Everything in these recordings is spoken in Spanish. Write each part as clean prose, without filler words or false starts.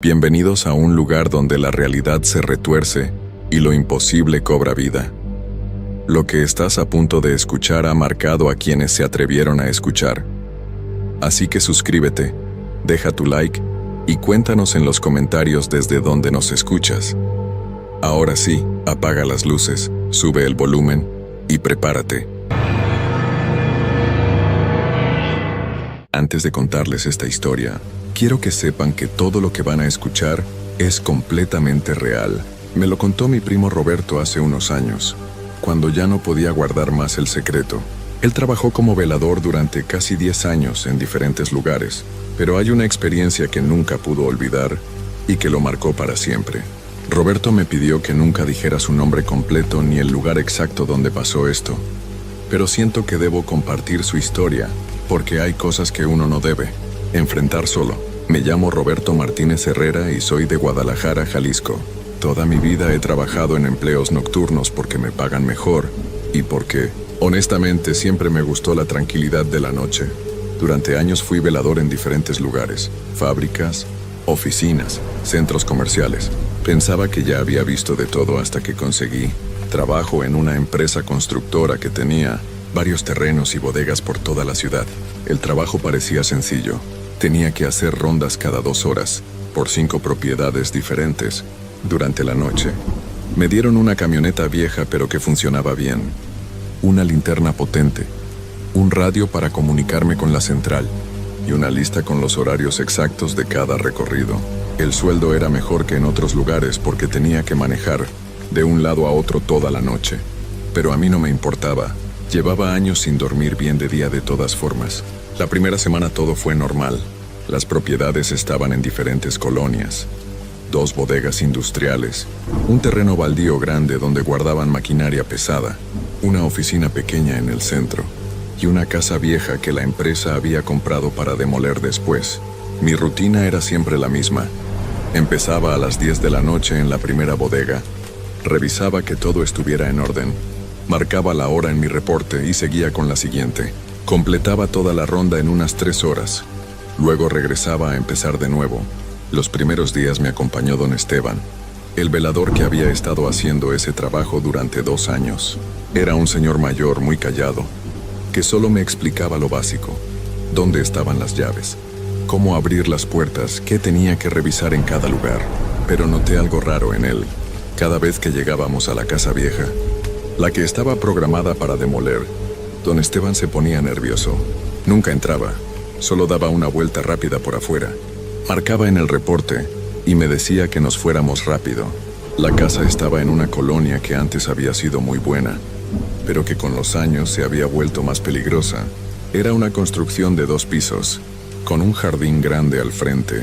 Bienvenidos a un lugar donde la realidad se retuerce y lo imposible cobra vida. Lo que estás a punto de escuchar ha marcado a quienes se atrevieron a escuchar. Así que suscríbete, deja tu like y cuéntanos en los comentarios desde donde nos escuchas. Ahora sí, apaga las luces, sube el volumen y prepárate. Antes de contarles esta historia, quiero que sepan que todo lo que van a escuchar es completamente real. Me lo contó mi primo Roberto hace unos años, cuando ya no podía guardar más el secreto. Él trabajó como velador durante casi 10 años en diferentes lugares, pero hay una experiencia que nunca pudo olvidar y que lo marcó para siempre. Roberto me pidió que nunca dijera su nombre completo ni el lugar exacto donde pasó esto, pero siento que debo compartir su historia, porque hay cosas que uno no debe enfrentar solo. Me llamo Roberto Martínez Herrera y soy de Guadalajara, Jalisco. Toda mi vida he trabajado en empleos nocturnos porque me pagan mejor y porque, honestamente, siempre me gustó la tranquilidad de la noche. Durante años fui velador en diferentes lugares, fábricas, oficinas, centros comerciales. Pensaba que ya había visto de todo hasta que conseguí trabajo en una empresa constructora que tenía varios terrenos y bodegas por toda la ciudad. El trabajo parecía sencillo. Tenía que hacer rondas cada 2 horas, por 5 propiedades diferentes, durante la noche. Me dieron una camioneta vieja pero que funcionaba bien, una linterna potente, un radio para comunicarme con la central y una lista con los horarios exactos de cada recorrido. El sueldo era mejor que en otros lugares porque tenía que manejar de un lado a otro toda la noche. Pero a mí no me importaba. Llevaba años sin dormir bien de día de todas formas. La primera semana todo fue normal. Las propiedades estaban en diferentes colonias. 2 bodegas industriales, un terreno baldío grande donde guardaban maquinaria pesada, una oficina pequeña en el centro y una casa vieja que la empresa había comprado para demoler después. Mi rutina era siempre la misma. Empezaba a las 10 de la noche en la primera bodega, revisaba que todo estuviera en orden, marcaba la hora en mi reporte y seguía con la siguiente. Completaba toda la ronda en unas 3 horas. Luego regresaba a empezar de nuevo. Los primeros días me acompañó don Esteban, el velador que había estado haciendo ese trabajo durante 2 años. Era un señor mayor muy callado, que solo me explicaba lo básico: dónde estaban las llaves, cómo abrir las puertas, qué tenía que revisar en cada lugar. Pero noté algo raro en él. Cada vez que llegábamos a la casa vieja, la que estaba programada para demoler, don Esteban se ponía nervioso. Nunca entraba, solo daba una vuelta rápida por afuera. Marcaba en el reporte y me decía que nos fuéramos rápido. La casa estaba en una colonia que antes había sido muy buena, pero que con los años se había vuelto más peligrosa. Era una construcción de 2 pisos, con un jardín grande al frente,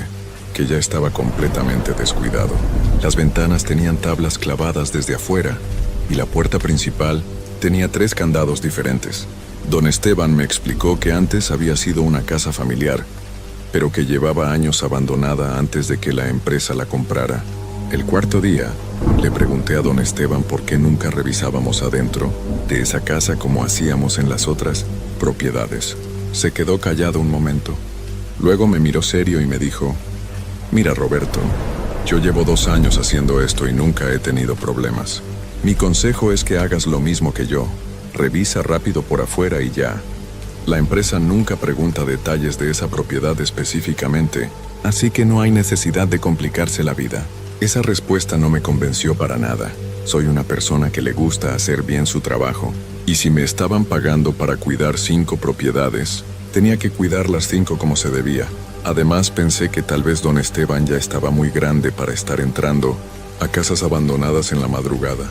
que ya estaba completamente descuidado. Las ventanas tenían tablas clavadas desde afuera y la puerta principal tenía 3 candados diferentes. Don Esteban me explicó que antes había sido una casa familiar, pero que llevaba años abandonada antes de que la empresa la comprara. El 4.º día, le pregunté a don Esteban por qué nunca revisábamos adentro de esa casa como hacíamos en las otras propiedades. Se quedó callado un momento. Luego me miró serio y me dijo: «Mira, Roberto, yo llevo 2 años haciendo esto y nunca he tenido problemas. Mi consejo es que hagas lo mismo que yo. Revisa rápido por afuera y ya. La empresa nunca pregunta detalles de esa propiedad específicamente, así que no hay necesidad de complicarse la vida». Esa respuesta no me convenció para nada. Soy una persona que le gusta hacer bien su trabajo, y si me estaban pagando para cuidar 5 propiedades, tenía que cuidar las 5 como se debía. Además, pensé que tal vez don Esteban ya estaba muy grande para estar entrando a casas abandonadas en la madrugada.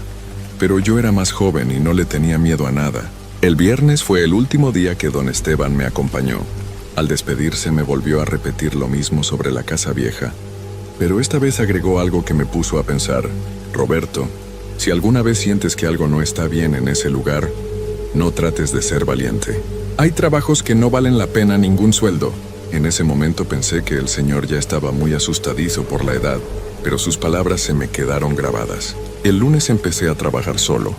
Pero yo era más joven y no le tenía miedo a nada. El viernes fue el último día que don Esteban me acompañó. Al despedirse me volvió a repetir lo mismo sobre la casa vieja, pero esta vez agregó algo que me puso a pensar: «Roberto, si alguna vez sientes que algo no está bien en ese lugar, no trates de ser valiente. Hay trabajos que no valen la pena ningún sueldo». En ese momento pensé que el señor ya estaba muy asustadizo por la edad, pero sus palabras se me quedaron grabadas. El lunes empecé a trabajar solo.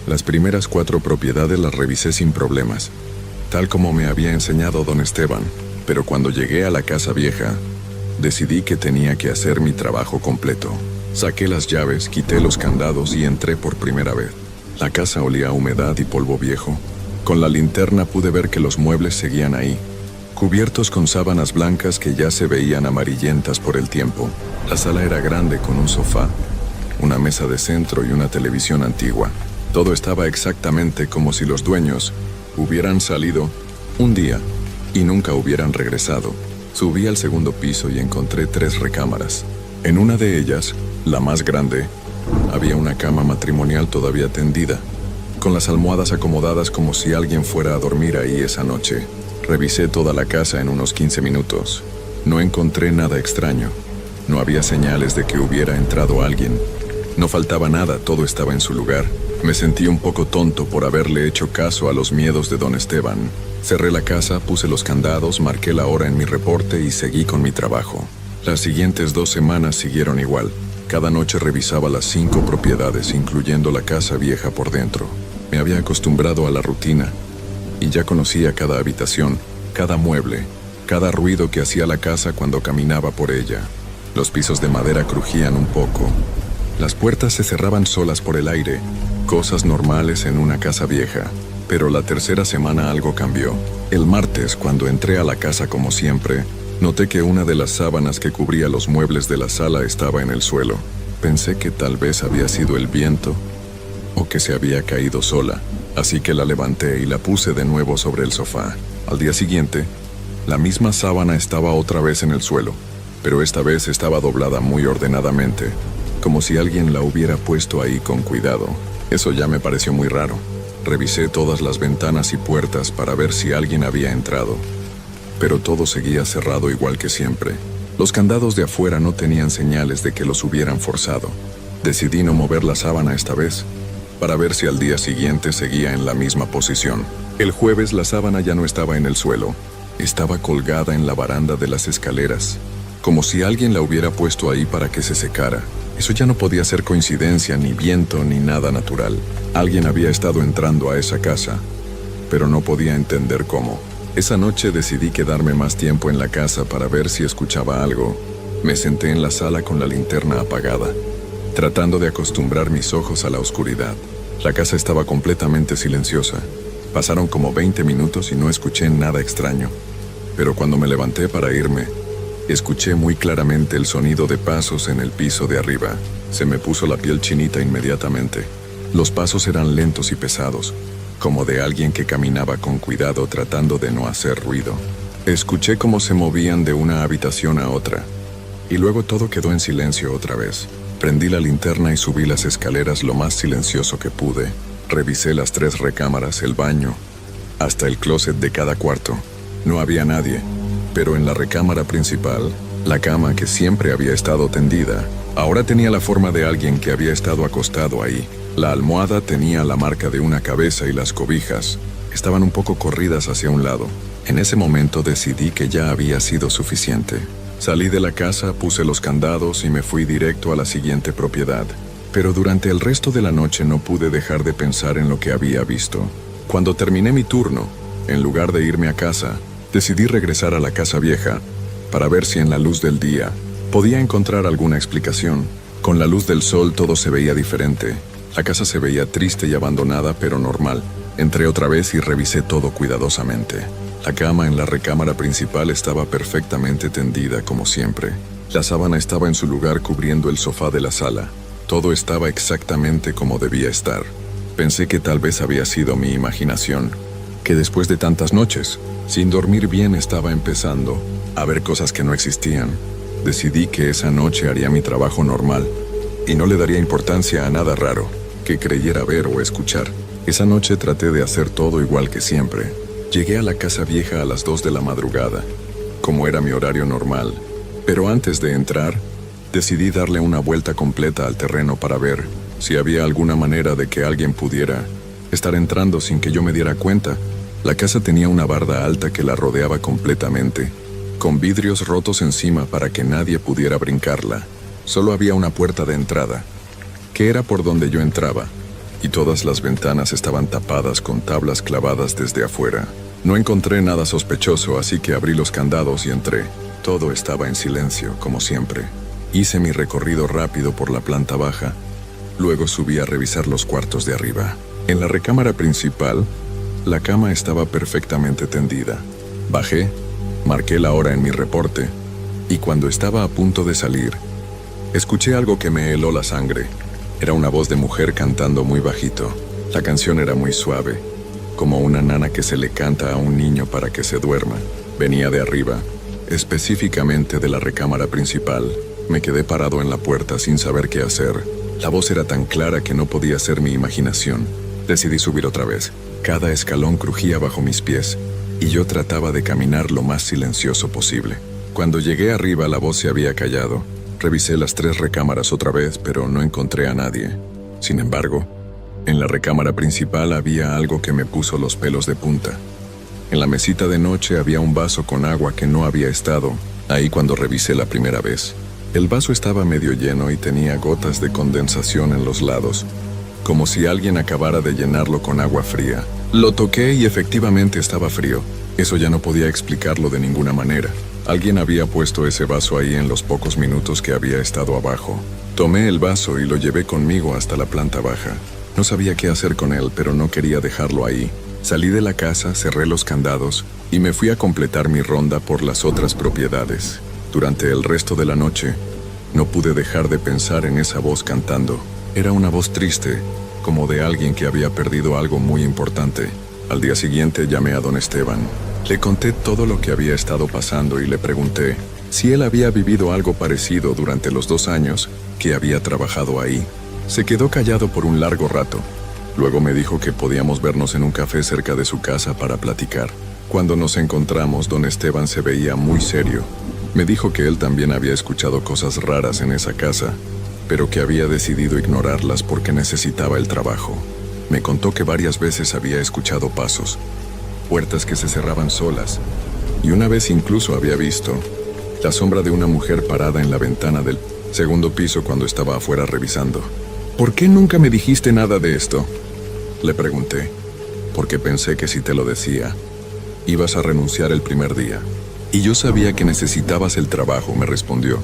Las primeras 4 propiedades las revisé sin problemas, tal como me había enseñado don Esteban, pero cuando llegué a la casa vieja, Decidí que tenía que hacer mi trabajo completo. Saqué las llaves, quité los candados y entré por primera vez. La casa olía a humedad y polvo viejo. Con la linterna pude ver que los muebles seguían ahí, cubiertos con sábanas blancas que ya se veían amarillentas por el tiempo. La sala era grande con un sofá, una mesa de centro y una televisión antigua. Todo estaba exactamente como si los dueños hubieran salido un día y nunca hubieran regresado. Subí al segundo piso y encontré 3 recámaras. En una de ellas, la más grande, había una cama matrimonial todavía tendida, con las almohadas acomodadas como si alguien fuera a dormir ahí esa noche. Revisé toda la casa en unos 15 minutos. No encontré nada extraño. No había señales de que hubiera entrado alguien. No faltaba nada, todo estaba en su lugar. Me sentí un poco tonto por haberle hecho caso a los miedos de don Esteban. Cerré la casa, puse los candados, marqué la hora en mi reporte y seguí con mi trabajo. Las siguientes 2 semanas siguieron igual. Cada noche revisaba las 5 propiedades, incluyendo la casa vieja por dentro. Me había acostumbrado a la rutina y ya conocía cada habitación, cada mueble, cada ruido que hacía la casa cuando caminaba por ella. Los pisos de madera crujían un poco. Las puertas se cerraban solas por el aire, cosas normales en una casa vieja. Pero la tercera semana algo cambió. El martes, cuando entré a la casa como siempre, noté que una de las sábanas que cubría los muebles de la sala estaba en el suelo. Pensé que tal vez había sido el viento o que se había caído sola, así que la levanté y la puse de nuevo sobre el sofá. Al día siguiente, la misma sábana estaba otra vez en el suelo, pero esta vez estaba doblada muy ordenadamente, como si alguien la hubiera puesto ahí con cuidado. Eso ya me pareció muy raro. Revisé todas las ventanas y puertas para ver si alguien había entrado, pero todo seguía cerrado igual que siempre. Los candados de afuera no tenían señales de que los hubieran forzado. Decidí no mover la sábana esta vez, para ver si al día siguiente seguía en la misma posición. El jueves la sábana ya no estaba en el suelo, estaba colgada en la baranda de las escaleras, como si alguien la hubiera puesto ahí para que se secara. Eso ya no podía ser coincidencia, ni viento, ni nada natural. Alguien había estado entrando a esa casa, pero no podía entender cómo. Esa noche decidí quedarme más tiempo en la casa para ver si escuchaba algo. Me senté en la sala con la linterna apagada, tratando de acostumbrar mis ojos a la oscuridad. La casa estaba completamente silenciosa. Pasaron como 20 minutos y no escuché nada extraño. Pero cuando me levanté para irme, escuché muy claramente el sonido de pasos en el piso de arriba. Se me puso la piel chinita inmediatamente. Los pasos eran lentos y pesados, como de alguien que caminaba con cuidado tratando de no hacer ruido. Escuché cómo se movían de una habitación a otra, y luego todo quedó en silencio otra vez. Prendí la linterna y subí las escaleras lo más silencioso que pude. Revisé las 3 recámaras, el baño, hasta el closet de cada cuarto. No había nadie, pero en la recámara principal, la cama que siempre había estado tendida, ahora tenía la forma de alguien que había estado acostado ahí. La almohada tenía la marca de una cabeza y las cobijas estaban un poco corridas hacia un lado. En ese momento decidí que ya había sido suficiente. Salí de la casa, puse los candados y me fui directo a la siguiente propiedad. Pero durante el resto de la noche no pude dejar de pensar en lo que había visto. Cuando terminé mi turno, en lugar de irme a casa, decidí regresar a la casa vieja para ver si en la luz del día podía encontrar alguna explicación. Con la luz del sol todo se veía diferente. La casa se veía triste y abandonada, pero normal. Entré otra vez y revisé todo cuidadosamente. La cama en la recámara principal estaba perfectamente tendida como siempre. La sábana estaba en su lugar cubriendo el sofá de la sala. Todo estaba exactamente como debía estar. Pensé que tal vez había sido mi imaginación, que después de tantas noches, sin dormir bien, estaba empezando a ver cosas que no existían. Decidí que esa noche haría mi trabajo normal y no le daría importancia a nada raro que creyera ver o escuchar. Esa noche traté de hacer todo igual que siempre. Llegué a la casa vieja a las 2 de la madrugada, como era mi horario normal. Pero antes de entrar, decidí darle una vuelta completa al terreno para ver si había alguna manera de que alguien pudiera estar entrando sin que yo me diera cuenta. La casa tenía una barda alta que la rodeaba completamente, con vidrios rotos encima para que nadie pudiera brincarla. Solo había una puerta de entrada, que era por donde yo entraba, y todas las ventanas estaban tapadas con tablas clavadas desde afuera. No encontré nada sospechoso, así que abrí los candados y entré. Todo estaba en silencio, como siempre. Hice mi recorrido rápido por la planta baja. Luego subí a revisar los cuartos de arriba. En la recámara principal, la cama estaba perfectamente tendida. Bajé, marqué la hora en mi reporte, y cuando estaba a punto de salir, escuché algo que me heló la sangre. Era una voz de mujer cantando muy bajito. La canción era muy suave, como una nana que se le canta a un niño para que se duerma. Venía de arriba, específicamente de la recámara principal. Me quedé parado en la puerta sin saber qué hacer. La voz era tan clara que no podía ser mi imaginación. Decidí subir otra vez. Cada escalón crujía bajo mis pies, y yo trataba de caminar lo más silencioso posible. Cuando llegué arriba, la voz se había callado. Revisé las 3 recámaras otra vez, pero no encontré a nadie. Sin embargo, en la recámara principal había algo que me puso los pelos de punta. En la mesita de noche había un vaso con agua que no había estado ahí cuando revisé la primera vez. El vaso estaba medio lleno y tenía gotas de condensación en los lados, como si alguien acabara de llenarlo con agua fría. Lo toqué y efectivamente estaba frío. Eso ya no podía explicarlo de ninguna manera. Alguien había puesto ese vaso ahí en los pocos minutos que había estado abajo. Tomé el vaso y lo llevé conmigo hasta la planta baja. No sabía qué hacer con él, pero no quería dejarlo ahí. Salí de la casa, cerré los candados y me fui a completar mi ronda por las otras propiedades. Durante el resto de la noche, no pude dejar de pensar en esa voz cantando. Era una voz triste, como de alguien que había perdido algo muy importante. Al día siguiente llamé a don Esteban. Le conté todo lo que había estado pasando y le pregunté si él había vivido algo parecido durante los 2 años que había trabajado ahí. Se quedó callado por un largo rato. Luego me dijo que podíamos vernos en un café cerca de su casa para platicar. Cuando nos encontramos, don Esteban se veía muy serio. Me dijo que él también había escuchado cosas raras en esa casa, pero que había decidido ignorarlas porque necesitaba el trabajo. Me contó que varias veces había escuchado pasos, puertas que se cerraban solas, y una vez incluso había visto la sombra de una mujer parada en la ventana del 2º piso cuando estaba afuera revisando. ¿Por qué nunca me dijiste nada de esto?, le pregunté. Porque pensé que si te lo decía, ibas a renunciar el primer día. Y yo sabía que necesitabas el trabajo, me respondió.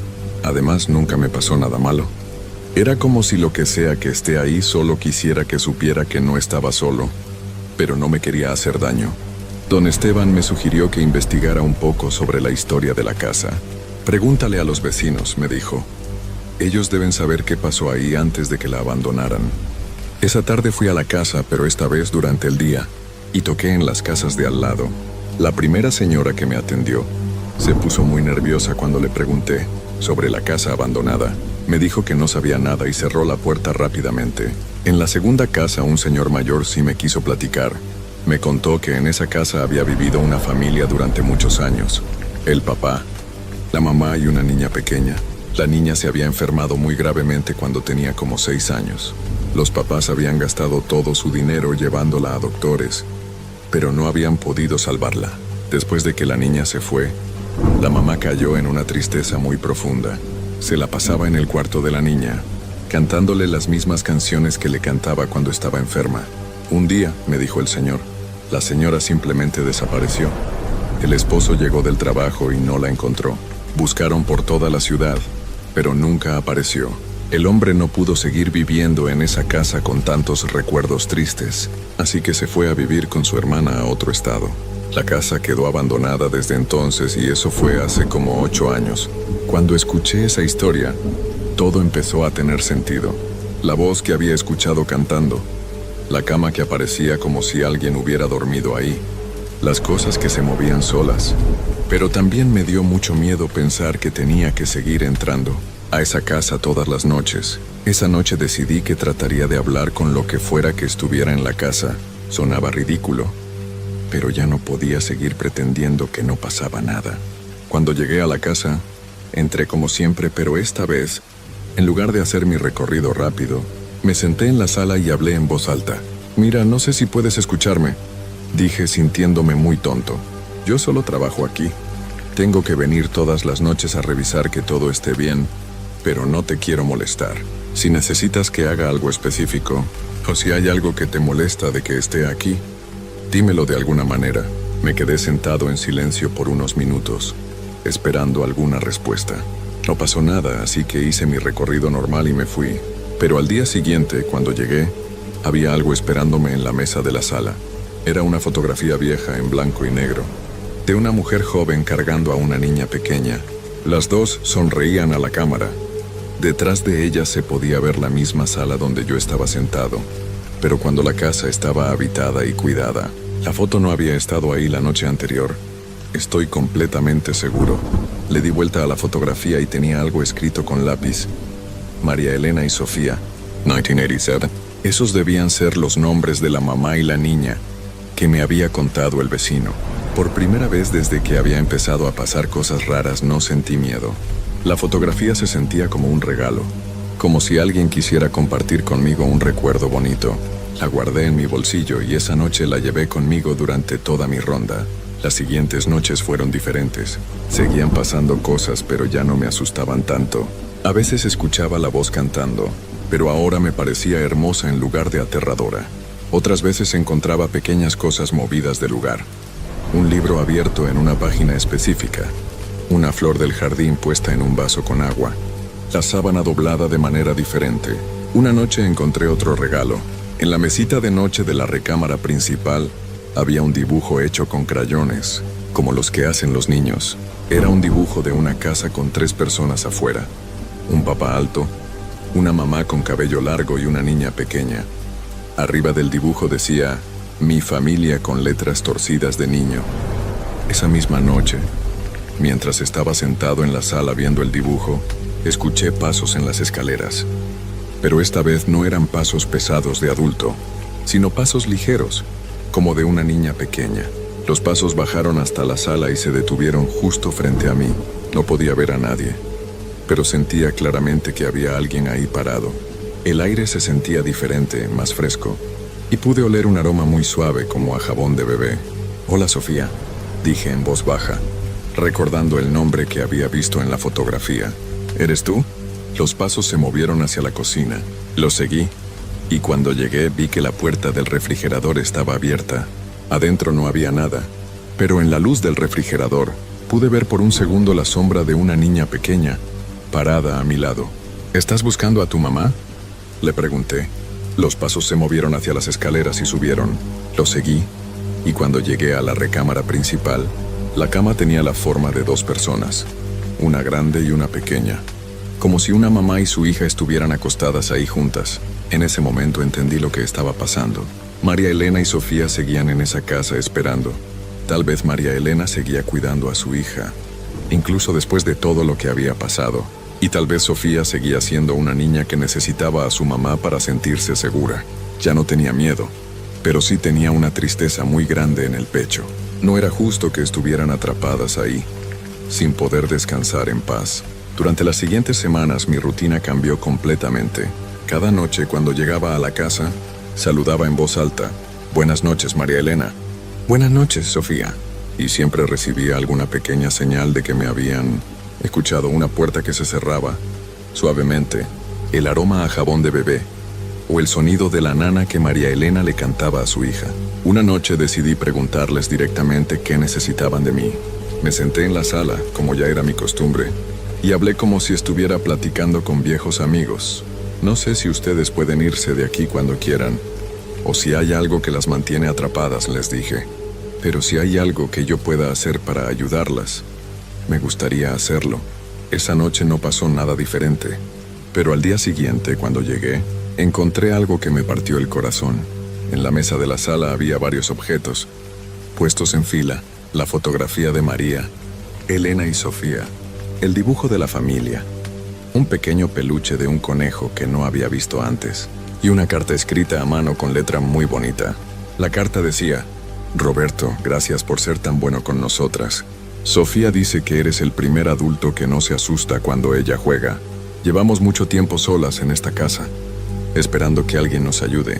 Además, nunca me pasó nada malo. Era como si lo que sea que esté ahí solo quisiera que supiera que no estaba solo, pero no me quería hacer daño. Don Esteban me sugirió que investigara un poco sobre la historia de la casa. Pregúntale a los vecinos, me dijo. Ellos deben saber qué pasó ahí antes de que la abandonaran. Esa tarde fui a la casa, pero esta vez durante el día, y toqué en las casas de al lado. La primera señora que me atendió se puso muy nerviosa cuando le pregunté sobre la casa abandonada. Me dijo que no sabía nada y cerró la puerta rápidamente. En la segunda casa, un señor mayor sí me quiso platicar. Me contó que en esa casa había vivido una familia durante muchos años. El papá, la mamá y una niña pequeña. La niña se había enfermado muy gravemente cuando tenía como 6 años. Los papás habían gastado todo su dinero llevándola a doctores, pero no habían podido salvarla. Después de que la niña se fue, la mamá cayó en una tristeza muy profunda. Se la pasaba en el cuarto de la niña, cantándole las mismas canciones que le cantaba cuando estaba enferma. Un día, me dijo el señor, la señora simplemente desapareció. El esposo llegó del trabajo y no la encontró. Buscaron por toda la ciudad, pero nunca apareció. El hombre no pudo seguir viviendo en esa casa con tantos recuerdos tristes, así que se fue a vivir con su hermana a otro estado. La casa quedó abandonada desde entonces y eso fue hace como 8 años. Cuando escuché esa historia, todo empezó a tener sentido. La voz que había escuchado cantando, la cama que aparecía como si alguien hubiera dormido ahí, las cosas que se movían solas. Pero también me dio mucho miedo pensar que tenía que seguir entrando a esa casa todas las noches. Esa noche decidí que trataría de hablar con lo que fuera que estuviera en la casa. Sonaba ridículo, pero ya no podía seguir pretendiendo que no pasaba nada. Cuando llegué a la casa, entré como siempre, pero esta vez, en lugar de hacer mi recorrido rápido, me senté en la sala y hablé en voz alta. Mira, no sé si puedes escucharme, dije sintiéndome muy tonto. Yo solo trabajo aquí. Tengo que venir todas las noches a revisar que todo esté bien, pero no te quiero molestar. Si necesitas que haga algo específico, o si hay algo que te molesta de que esté aquí, dímelo de alguna manera. Me quedé sentado en silencio por unos minutos. esperando alguna respuesta. No pasó nada, así que hice mi recorrido normal y me fui. Pero al día siguiente, cuando llegué, había algo esperándome en la mesa de la sala. Era una fotografía vieja en blanco y negro, de una mujer joven cargando a una niña pequeña. Las dos sonreían a la cámara. Detrás de ella se podía ver la misma sala donde yo estaba sentado, pero cuando la casa estaba habitada y cuidada. La foto no había estado ahí la noche anterior. Estoy completamente seguro. Le di vuelta a la fotografía y tenía algo escrito con lápiz. María Elena y Sofía, 1987. Esos debían ser los nombres de la mamá y la niña que me había contado el vecino. Por primera vez desde que había empezado a pasar cosas raras no sentí miedo. La fotografía se sentía como un regalo, como si alguien quisiera compartir conmigo un recuerdo bonito. La guardé en mi bolsillo y esa noche la llevé conmigo durante toda mi ronda. Las siguientes noches fueron diferentes. Seguían pasando cosas, pero ya no me asustaban tanto. A veces escuchaba la voz cantando, pero ahora me parecía hermosa en lugar de aterradora. Otras veces encontraba pequeñas cosas movidas del lugar. Un libro abierto en una página específica. Una flor del jardín puesta en un vaso con agua. La sábana doblada de manera diferente. Una noche encontré otro regalo. En la mesita de noche de la recámara principal había un dibujo hecho con crayones, como los que hacen los niños. Era un dibujo de una casa con 3 personas afuera. Un papá alto, una mamá con cabello largo y una niña pequeña. Arriba del dibujo decía, mi familia con letras torcidas de niño. Esa misma noche, mientras estaba sentado en la sala viendo el dibujo, escuché pasos en las escaleras. Pero esta vez no eran pasos pesados de adulto, sino pasos ligeros, como de una niña pequeña. Los pasos bajaron hasta la sala y se detuvieron justo frente a mí. No podía ver a nadie, pero sentía claramente que había alguien ahí parado. El aire se sentía diferente, más fresco, y pude oler un aroma muy suave como a jabón de bebé. Hola, Sofía, dije en voz baja, recordando el nombre que había visto en la fotografía. ¿Eres tú? Los pasos se movieron hacia la cocina. Los seguí, y cuando llegué vi que la puerta del refrigerador estaba abierta. Adentro no había nada, pero en la luz del refrigerador pude ver por un segundo la sombra de una niña pequeña, parada a mi lado. ¿Estás buscando a tu mamá?, le pregunté. Los pasos se movieron hacia las escaleras y subieron. Los seguí, y cuando llegué a la recámara principal, la cama tenía la forma de 2 personas, una grande y una pequeña, como si una mamá y su hija estuvieran acostadas ahí juntas. En ese momento entendí lo que estaba pasando. María Elena y Sofía seguían en esa casa esperando. Tal vez María Elena seguía cuidando a su hija, incluso después de todo lo que había pasado. Y tal vez Sofía seguía siendo una niña que necesitaba a su mamá para sentirse segura. Ya no tenía miedo, pero sí tenía una tristeza muy grande en el pecho. No era justo que estuvieran atrapadas ahí, sin poder descansar en paz. Durante las siguientes semanas mi rutina cambió completamente. Cada noche cuando llegaba a la casa, saludaba en voz alta. Buenas noches, María Elena. Buenas noches, Sofía. Y siempre recibía alguna pequeña señal de que me habían escuchado. Una puerta que se cerraba suavemente, el aroma a jabón de bebé, o el sonido de la nana que María Elena le cantaba a su hija. Una noche decidí preguntarles directamente qué necesitaban de mí. Me senté en la sala, como ya era mi costumbre, y hablé como si estuviera platicando con viejos amigos. No sé si ustedes pueden irse de aquí cuando quieran, o si hay algo que las mantiene atrapadas, les dije. Pero si hay algo que yo pueda hacer para ayudarlas, me gustaría hacerlo. Esa noche no pasó nada diferente, pero al día siguiente, cuando llegué, encontré algo que me partió el corazón. En la mesa de la sala había varios objetos, puestos en fila: la fotografía de María, Elena y Sofía, el dibujo de la familia, un pequeño peluche de un conejo que no había visto antes, y una carta escrita a mano con letra muy bonita. La carta decía: Roberto, gracias por ser tan bueno con nosotras. Sofía dice que eres el primer adulto que no se asusta cuando ella juega. Llevamos mucho tiempo solas en esta casa, esperando que alguien nos ayude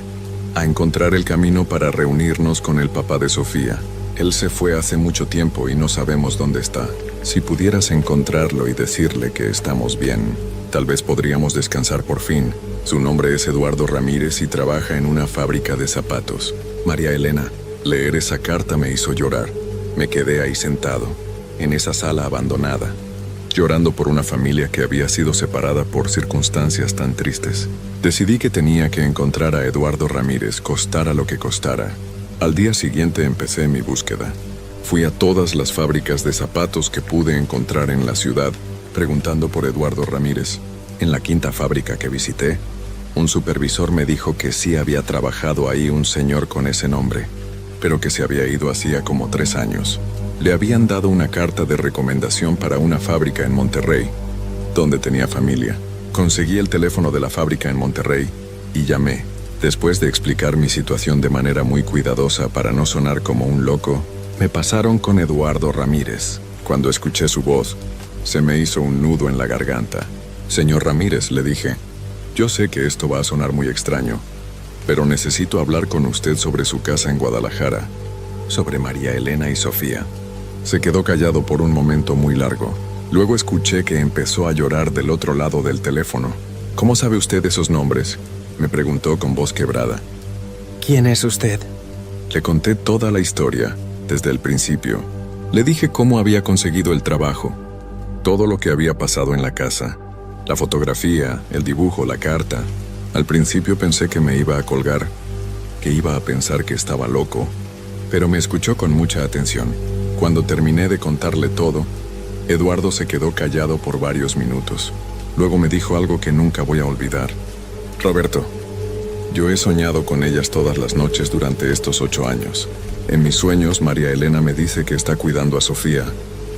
a encontrar el camino para reunirnos con el papá de Sofía. Él se fue hace mucho tiempo y no sabemos dónde está. Si pudieras encontrarlo y decirle que estamos bien, tal vez podríamos descansar por fin. Su nombre es Eduardo Ramírez y trabaja en una fábrica de zapatos. María Elena, leer esa carta me hizo llorar. Me quedé ahí sentado, en esa sala abandonada, llorando por una familia que había sido separada por circunstancias tan tristes. Decidí que tenía que encontrar a Eduardo Ramírez, costara lo que costara. Al día siguiente empecé mi búsqueda. Fui a todas las fábricas de zapatos que pude encontrar en la ciudad, preguntando por Eduardo Ramírez. En la quinta fábrica que visité, un supervisor me dijo que sí había trabajado ahí un señor con ese nombre, pero que se había ido hacía como 3 años. Le habían dado una carta de recomendación para una fábrica en Monterrey, donde tenía familia. Conseguí el teléfono de la fábrica en Monterrey y llamé. Después de explicar mi situación de manera muy cuidadosa para no sonar como un loco, me pasaron con Eduardo Ramírez. Cuando escuché su voz, se me hizo un nudo en la garganta. Señor Ramírez, le dije, yo sé que esto va a sonar muy extraño, pero necesito hablar con usted sobre su casa en Guadalajara, sobre María Elena y Sofía. Se quedó callado por un momento muy largo. Luego escuché que empezó a llorar del otro lado del teléfono. ¿Cómo sabe usted esos nombres?, me preguntó con voz quebrada. ¿Quién es usted? Le conté toda la historia, desde el principio. Le dije cómo había conseguido el trabajo, todo lo que había pasado en la casa, la fotografía, el dibujo, la carta. Al principio pensé que me iba a colgar, que iba a pensar que estaba loco, pero me escuchó con mucha atención. Cuando terminé de contarle todo, Eduardo se quedó callado por varios minutos. Luego me dijo algo que nunca voy a olvidar. Roberto, yo he soñado con ellas todas las noches durante estos 8 años. En mis sueños, María Elena me dice que está cuidando a Sofía,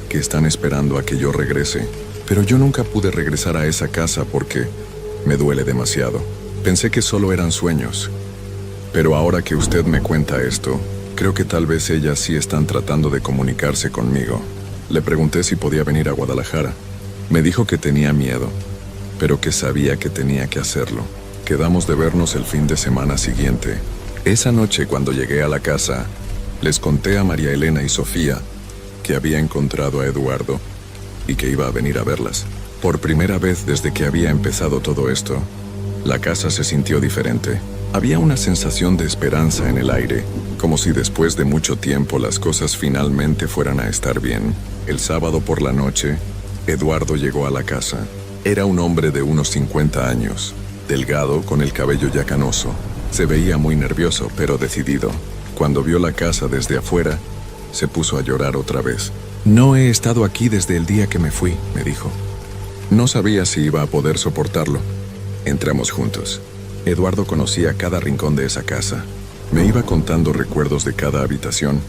que están esperando a que yo regrese. Pero yo nunca pude regresar a esa casa porque me duele demasiado. Pensé que solo eran sueños. Pero ahora que usted me cuenta esto, creo que tal vez ellas sí están tratando de comunicarse conmigo. Le pregunté si podía venir a Guadalajara. Me dijo que tenía miedo, pero que sabía que tenía que hacerlo. Quedamos de vernos el fin de semana siguiente. Esa noche, cuando llegué a la casa, les conté a María Elena y Sofía que había encontrado a Eduardo y que iba a venir a verlas. Por primera vez desde que había empezado todo esto, la casa se sintió diferente. Había una sensación de esperanza en el aire, como si después de mucho tiempo las cosas finalmente fueran a estar bien. El sábado por la noche, Eduardo llegó a la casa. Era un hombre de unos 50 años, delgado, con el cabello ya canoso. Se veía muy nervioso, pero decidido. Cuando vio la casa desde afuera, se puso a llorar otra vez. No he estado aquí desde el día que me fui, me dijo. No sabía si iba a poder soportarlo. Entramos juntos. Eduardo conocía cada rincón de esa casa. Me iba contando recuerdos de cada habitación.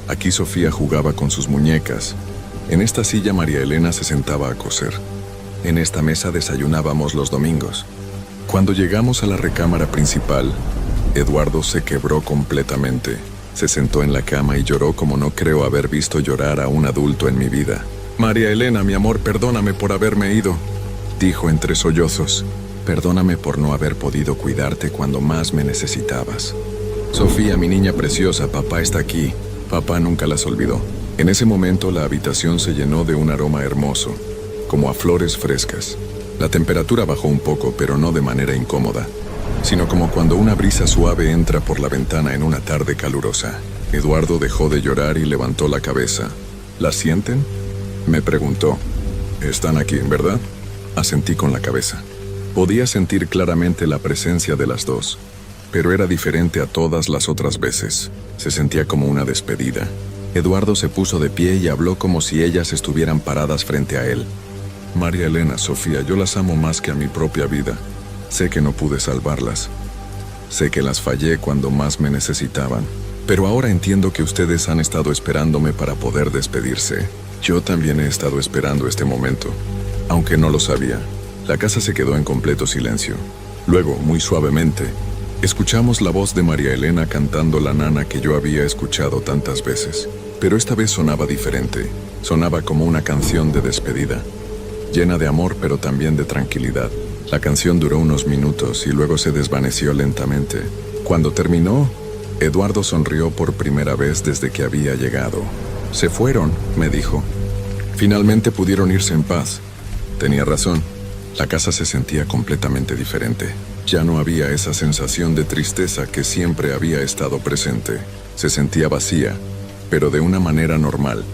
Aquí Sofía jugaba con sus muñecas. En esta silla María Elena se sentaba a coser. En esta mesa desayunábamos los domingos. Cuando llegamos a la recámara principal, Eduardo se quebró completamente. Se sentó en la cama y lloró como no creo haber visto llorar a un adulto en mi vida. María Elena, mi amor, perdóname por haberme ido, dijo entre sollozos. Perdóname por no haber podido cuidarte cuando más me necesitabas. Sofía, mi niña preciosa, papá está aquí. Papá nunca las olvidó. En ese momento la habitación se llenó de un aroma hermoso, como a flores frescas. La temperatura bajó un poco, pero no de manera incómoda, sino como cuando una brisa suave entra por la ventana en una tarde calurosa. Eduardo dejó de llorar y levantó la cabeza. ¿La sienten?, me preguntó. Están aquí, ¿verdad? Asentí con la cabeza. Podía sentir claramente la presencia de las dos, pero era diferente a todas las otras veces. Se sentía como una despedida. Eduardo se puso de pie y habló como si ellas estuvieran paradas frente a él. María Elena, Sofía, yo las amo más que a mi propia vida. Sé que no pude salvarlas. Sé que las fallé cuando más me necesitaban. Pero ahora entiendo que ustedes han estado esperándome para poder despedirse. Yo también he estado esperando este momento, aunque no lo sabía. La casa se quedó en completo silencio. Luego, muy suavemente, escuchamos la voz de María Elena cantando la nana que yo había escuchado tantas veces. Pero esta vez sonaba diferente. Sonaba como una canción de despedida, llena de amor pero también de tranquilidad. La canción duró unos minutos y luego se desvaneció lentamente. Cuando terminó, Eduardo sonrió por primera vez desde que había llegado. Se fueron, me dijo. Finalmente pudieron irse en paz. Tenía razón. La casa se sentía completamente diferente. Ya no había esa sensación de tristeza que siempre había estado presente. Se sentía vacía, pero de una manera normal,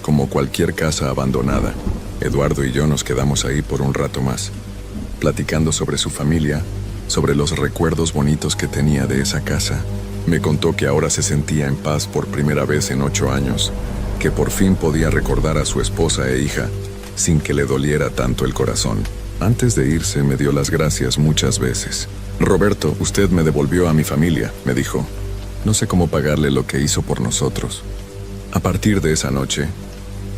como cualquier casa abandonada. Eduardo y yo nos quedamos ahí por un rato más, platicando sobre su familia, sobre los recuerdos bonitos que tenía de esa casa. Me contó que ahora se sentía en paz por primera vez en 8 años, que por fin podía recordar a su esposa e hija, sin que le doliera tanto el corazón. Antes de irse me dio las gracias muchas veces. Roberto, usted me devolvió a mi familia, me dijo. No sé cómo pagarle lo que hizo por nosotros. A partir de esa noche,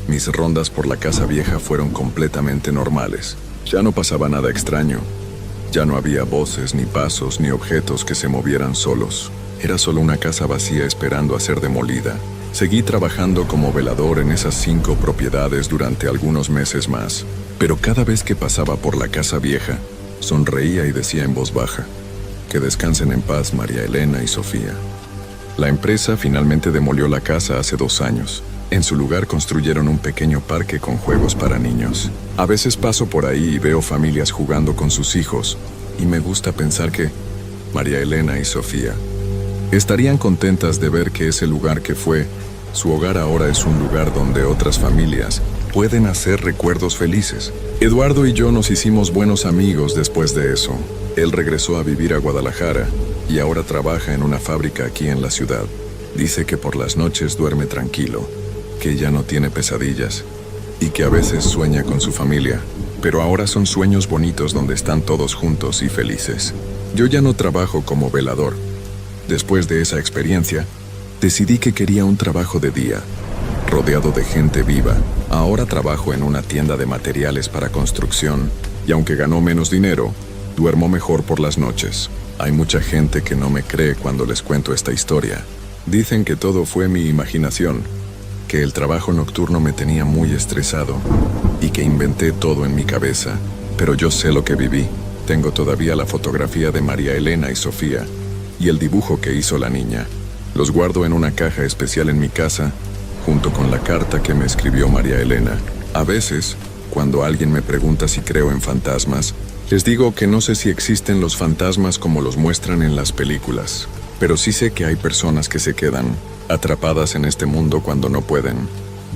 mis rondas por la casa vieja fueron completamente normales. Ya no pasaba nada extraño. Ya no había voces, ni pasos, ni objetos que se movieran solos. Era solo una casa vacía esperando a ser demolida. Seguí trabajando como velador en esas 5 propiedades durante algunos meses más. Pero cada vez que pasaba por la casa vieja, sonreía y decía en voz baja: que descansen en paz María Elena y Sofía. La empresa finalmente demolió la casa hace 2 años. En su lugar construyeron un pequeño parque con juegos para niños. A veces paso por ahí y veo familias jugando con sus hijos, y me gusta pensar que María Elena y Sofía estarían contentas de ver que ese lugar que fue su hogar ahora es un lugar donde otras familias pueden hacer recuerdos felices. Eduardo y yo nos hicimos buenos amigos después de eso. Él regresó a vivir a Guadalajara y ahora trabaja en una fábrica aquí en la ciudad. Dice que por las noches duerme tranquilo, que ya no tiene pesadillas y que a veces sueña con su familia, pero ahora son sueños bonitos donde están todos juntos y felices. Yo ya no trabajo como velador. Después de esa experiencia, decidí que quería un trabajo de día, rodeado de gente viva. Ahora trabajo en una tienda de materiales para construcción y aunque gano menos dinero, duermo mejor por las noches. Hay mucha gente que no me cree cuando les cuento esta historia. Dicen que todo fue mi imaginación, que el trabajo nocturno me tenía muy estresado y que inventé todo en mi cabeza, pero yo sé lo que viví. Tengo todavía la fotografía de María Elena y Sofía y el dibujo que hizo la niña. Los guardo en una caja especial en mi casa, junto con la carta que me escribió María Elena. A veces, cuando alguien me pregunta si creo en fantasmas, les digo que no sé si existen los fantasmas como los muestran en las películas, pero sí sé que hay personas que se quedan atrapadas en este mundo cuando no pueden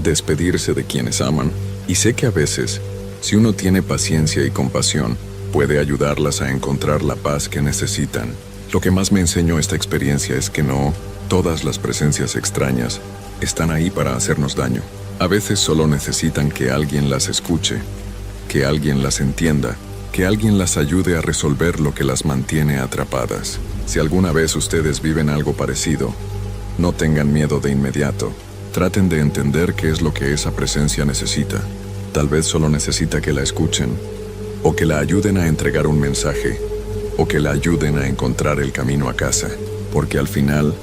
despedirse de quienes aman, y sé que a veces, si uno tiene paciencia y compasión, puede ayudarlas a encontrar la paz que necesitan. Lo que más me enseñó esta experiencia es que no todas las presencias extrañas están ahí para hacernos daño. A veces solo necesitan que alguien las escuche, que alguien las entienda, que alguien las ayude a resolver lo que las mantiene atrapadas. Si alguna vez ustedes viven algo parecido, no tengan miedo de inmediato. Traten de entender qué es lo que esa presencia necesita. Tal vez solo necesita que la escuchen, o que la ayuden a entregar un mensaje, o que la ayuden a encontrar el camino a casa, porque al final,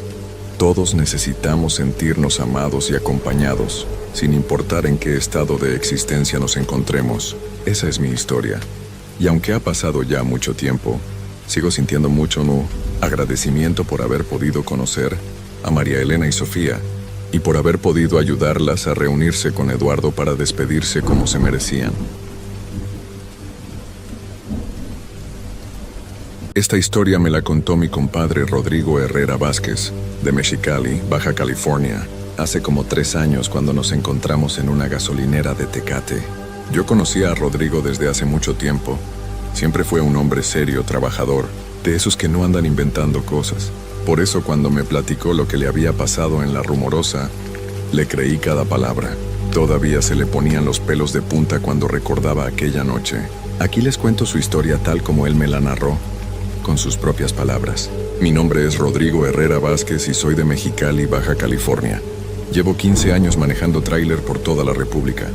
todos necesitamos sentirnos amados y acompañados, sin importar en qué estado de existencia nos encontremos. Esa es mi historia. Y aunque ha pasado ya mucho tiempo, sigo sintiendo mucho agradecimiento por haber podido conocer a María Elena y Sofía, y por haber podido ayudarlas a reunirse con Eduardo para despedirse como se merecían. Esta historia me la contó mi compadre Rodrigo Herrera Vázquez, de Mexicali, Baja California, hace como 3 años cuando nos encontramos en una gasolinera de Tecate. Yo conocía a Rodrigo desde hace mucho tiempo. Siempre fue un hombre serio, trabajador, de esos que no andan inventando cosas. Por eso cuando me platicó lo que le había pasado en La Rumorosa, le creí cada palabra. Todavía se le ponían los pelos de punta cuando recordaba aquella noche. Aquí les cuento su historia tal como él me la narró, con sus propias palabras. Mi nombre es Rodrigo Herrera Vázquez y soy de Mexicali, Baja California. Llevo 15 años manejando tráiler por toda la República,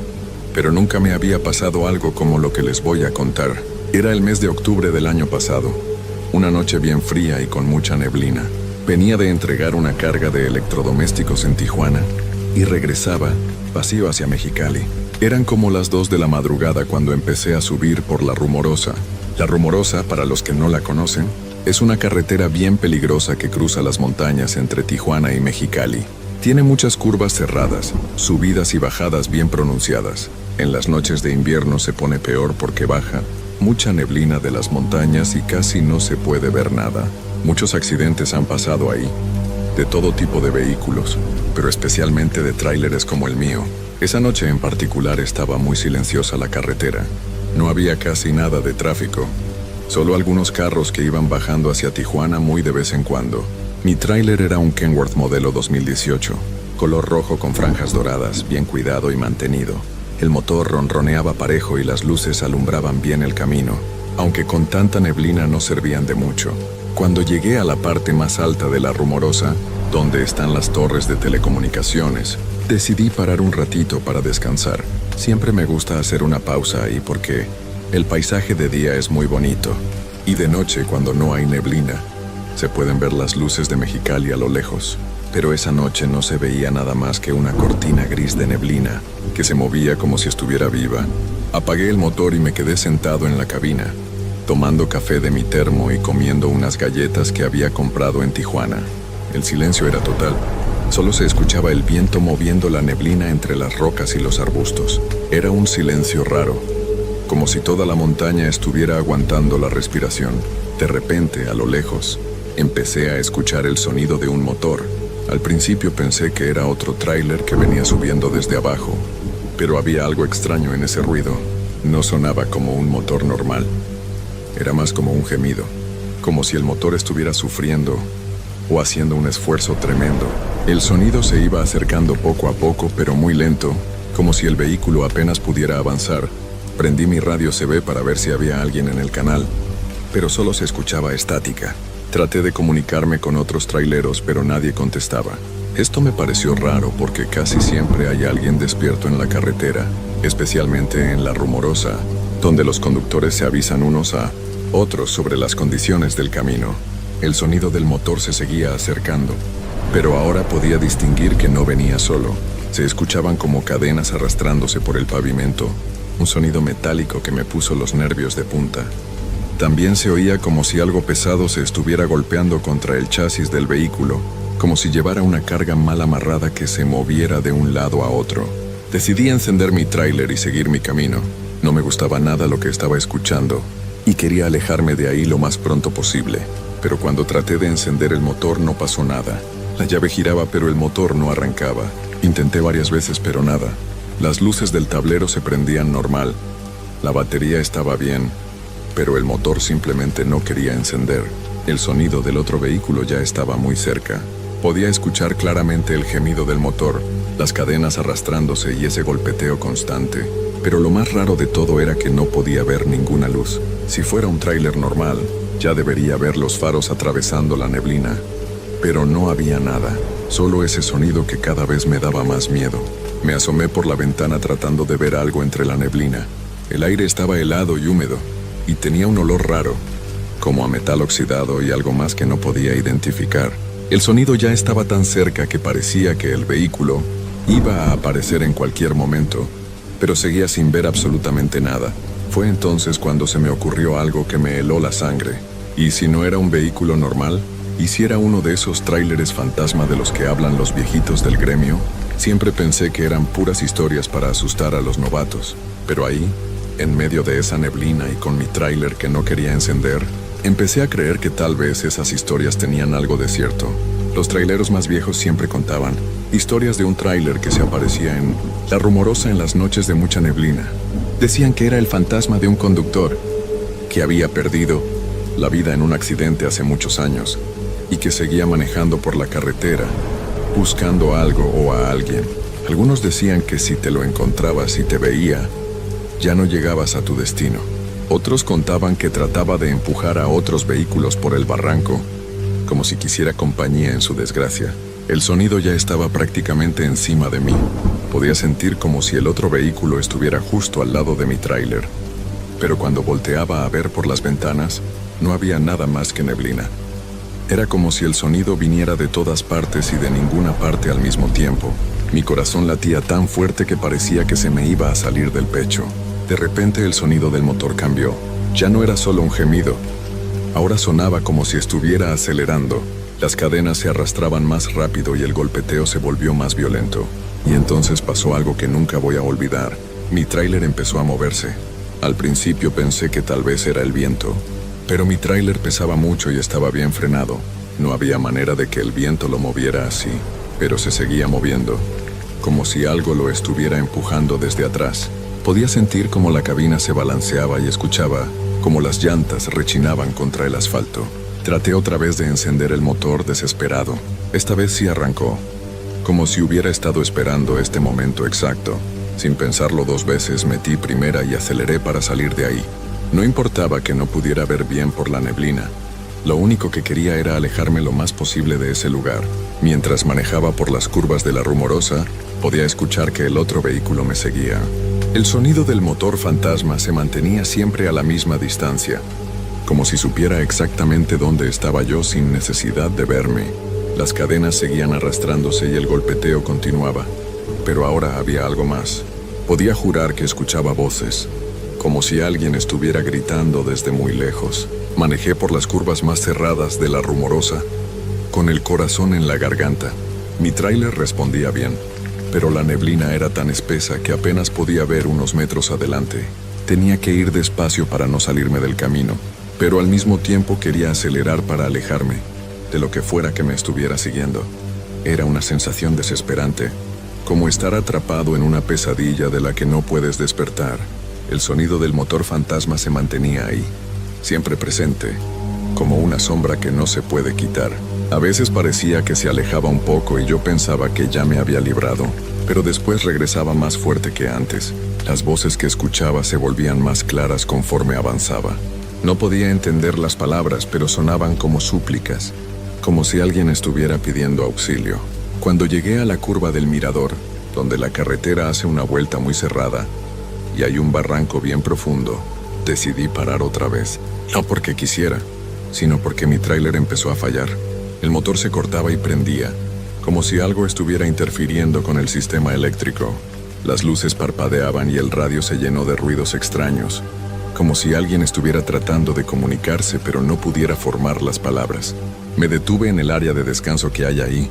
pero nunca me había pasado algo como lo que les voy a contar. Era el mes de octubre del año pasado, una noche bien fría y con mucha neblina. Venía de entregar una carga de electrodomésticos en Tijuana y regresaba vacío hacia Mexicali. Eran como las 2 de la madrugada cuando empecé a subir por La Rumorosa. La Rumorosa, para los que no la conocen, es una carretera bien peligrosa que cruza las montañas entre Tijuana y Mexicali. Tiene muchas curvas cerradas, subidas y bajadas bien pronunciadas. En las noches de invierno se pone peor porque baja mucha neblina de las montañas y casi no se puede ver nada. Muchos accidentes han pasado ahí, de todo tipo de vehículos, pero especialmente de tráileres como el mío. Esa noche en particular estaba muy silenciosa la carretera. No había casi nada de tráfico, solo algunos carros que iban bajando hacia Tijuana muy de vez en cuando. Mi tráiler era un Kenworth modelo 2018, color rojo con franjas doradas, bien cuidado y mantenido. El motor ronroneaba parejo y las luces alumbraban bien el camino, aunque con tanta neblina no servían de mucho. Cuando llegué a la parte más alta de la Rumorosa, donde están las torres de telecomunicaciones, decidí parar un ratito para descansar. Siempre me gusta hacer una pausa ahí porque el paisaje de día es muy bonito, y de noche, cuando no hay neblina, se pueden ver las luces de Mexicali a lo lejos. Pero esa noche no se veía nada más que una cortina gris de neblina que se movía como si estuviera viva. Apagué el motor y me quedé sentado en la cabina, tomando café de mi termo y comiendo unas galletas que había comprado en Tijuana. El silencio era total. Solo se escuchaba el viento moviendo la neblina entre las rocas y los arbustos. Era un silencio raro, como si toda la montaña estuviera aguantando la respiración. De repente, a lo lejos, empecé a escuchar el sonido de un motor. Al principio pensé que era otro tráiler que venía subiendo desde abajo, pero había algo extraño en ese ruido. No sonaba como un motor normal. Era más como un gemido, como si el motor estuviera sufriendo o haciendo un esfuerzo tremendo. El sonido se iba acercando poco a poco, pero muy lento, como si el vehículo apenas pudiera avanzar. Prendí mi radio CB para ver si había alguien en el canal, pero solo se escuchaba estática. Traté de comunicarme con otros traileros, pero nadie contestaba. Esto me pareció raro porque casi siempre hay alguien despierto en la carretera, especialmente en la Rumorosa, donde los conductores se avisan unos a otros sobre las condiciones del camino. El sonido del motor se seguía acercando, pero ahora podía distinguir que no venía solo. Se escuchaban como cadenas arrastrándose por el pavimento, un sonido metálico que me puso los nervios de punta. También se oía como si algo pesado se estuviera golpeando contra el chasis del vehículo, como si llevara una carga mal amarrada que se moviera de un lado a otro. Decidí encender mi tráiler y seguir mi camino. No me gustaba nada lo que estaba escuchando y quería alejarme de ahí lo más pronto posible. Pero cuando traté de encender el motor no pasó nada. La llave giraba pero el motor no arrancaba. Intenté varias veces pero nada. Las luces del tablero se prendían normal. La batería estaba bien, pero el motor simplemente no quería encender. El sonido del otro vehículo ya estaba muy cerca. Podía escuchar claramente el gemido del motor, las cadenas arrastrándose y ese golpeteo constante. Pero lo más raro de todo era que no podía ver ninguna luz. Si fuera un tráiler normal, ya debería ver los faros atravesando la neblina. Pero no había nada, solo ese sonido que cada vez me daba más miedo. Me asomé por la ventana tratando de ver algo entre la neblina. El aire estaba helado y húmedo, y tenía un olor raro, como a metal oxidado y algo más que no podía identificar. El sonido ya estaba tan cerca que parecía que el vehículo iba a aparecer en cualquier momento, pero seguía sin ver absolutamente nada. Fue entonces cuando se me ocurrió algo que me heló la sangre. ¿Y si no era un vehículo normal? ¿Y si era uno de esos tráileres fantasma de los que hablan los viejitos del gremio? Siempre pensé que eran puras historias para asustar a los novatos, pero ahí, en medio de esa neblina y con mi tráiler que no quería encender, empecé a creer que tal vez esas historias tenían algo de cierto. Los traileros más viejos siempre contaban historias de un tráiler que se aparecía en la Rumorosa en las noches de mucha neblina. Decían que era el fantasma de un conductor que había perdido la vida en un accidente hace muchos años y que seguía manejando por la carretera buscando algo o a alguien. Algunos decían que si te lo encontrabas y te veía, ya no llegabas a tu destino. Otros contaban que trataba de empujar a otros vehículos por el barranco, como si quisiera compañía en su desgracia. El sonido ya estaba prácticamente encima de mí. Podía sentir como si el otro vehículo estuviera justo al lado de mi tráiler. Pero cuando volteaba a ver por las ventanas, no había nada más que neblina. Era como si el sonido viniera de todas partes y de ninguna parte al mismo tiempo. Mi corazón latía tan fuerte que parecía que se me iba a salir del pecho. De repente el sonido del motor cambió. Ya no era solo un gemido. Ahora sonaba como si estuviera acelerando. Las cadenas se arrastraban más rápido y el golpeteo se volvió más violento. Y entonces pasó algo que nunca voy a olvidar. Mi tráiler empezó a moverse. Al principio pensé que tal vez era el viento, pero mi tráiler pesaba mucho y estaba bien frenado. No había manera de que el viento lo moviera así, pero se seguía moviendo, como si algo lo estuviera empujando desde atrás. Podía sentir cómo la cabina se balanceaba y escuchaba cómo las llantas rechinaban contra el asfalto. Traté otra vez de encender el motor desesperado. Esta vez sí arrancó, como si hubiera estado esperando este momento exacto. Sin pensarlo dos veces, metí primera y aceleré para salir de ahí. No importaba que no pudiera ver bien por la neblina. Lo único que quería era alejarme lo más posible de ese lugar. Mientras manejaba por las curvas de la Rumorosa, podía escuchar que el otro vehículo me seguía. El sonido del motor fantasma se mantenía siempre a la misma distancia, como si supiera exactamente dónde estaba yo sin necesidad de verme. Las cadenas seguían arrastrándose y el golpeteo continuaba. Pero ahora había algo más. Podía jurar que escuchaba voces, como si alguien estuviera gritando desde muy lejos. Manejé por las curvas más cerradas de la Rumorosa, con el corazón en la garganta. Mi tráiler respondía bien, pero la neblina era tan espesa que apenas podía ver unos metros adelante. Tenía que ir despacio para no salirme del camino, pero al mismo tiempo quería acelerar para alejarme de lo que fuera que me estuviera siguiendo. Era una sensación desesperante, como estar atrapado en una pesadilla de la que no puedes despertar. El sonido del motor fantasma se mantenía ahí, siempre presente, como una sombra que no se puede quitar. A veces parecía que se alejaba un poco y yo pensaba que ya me había librado, pero después regresaba más fuerte que antes. Las voces que escuchaba se volvían más claras conforme avanzaba. No podía entender las palabras, pero sonaban como súplicas, como si alguien estuviera pidiendo auxilio. Cuando llegué a la curva del mirador, donde la carretera hace una vuelta muy cerrada y hay un barranco bien profundo, decidí parar otra vez. No porque quisiera, sino porque mi tráiler empezó a fallar. El motor se cortaba y prendía, como si algo estuviera interfiriendo con el sistema eléctrico. Las luces parpadeaban y el radio se llenó de ruidos extraños, como si alguien estuviera tratando de comunicarse pero no pudiera formar las palabras. Me detuve en el área de descanso que hay ahí,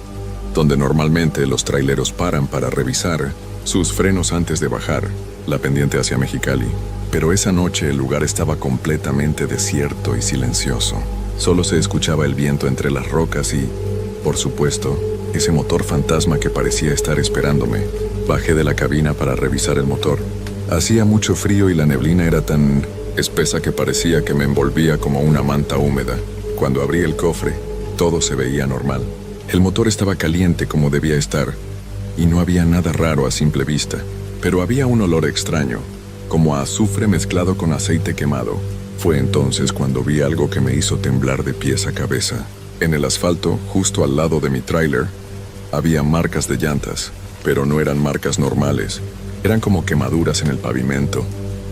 donde normalmente los traileros paran para revisar sus frenos antes de bajar la pendiente hacia Mexicali. Pero esa noche el lugar estaba completamente desierto y silencioso. Solo se escuchaba el viento entre las rocas y, por supuesto, ese motor fantasma que parecía estar esperándome. Bajé de la cabina para revisar el motor. Hacía mucho frío y la neblina era tan espesa que parecía que me envolvía como una manta húmeda. Cuando abrí el cofre, todo se veía normal. El motor estaba caliente como debía estar, y no había nada raro a simple vista, pero había un olor extraño, como a azufre mezclado con aceite quemado. Fue entonces cuando vi algo que me hizo temblar de pies a cabeza. En el asfalto, justo al lado de mi tráiler, había marcas de llantas, pero no eran marcas normales. Eran como quemaduras en el pavimento,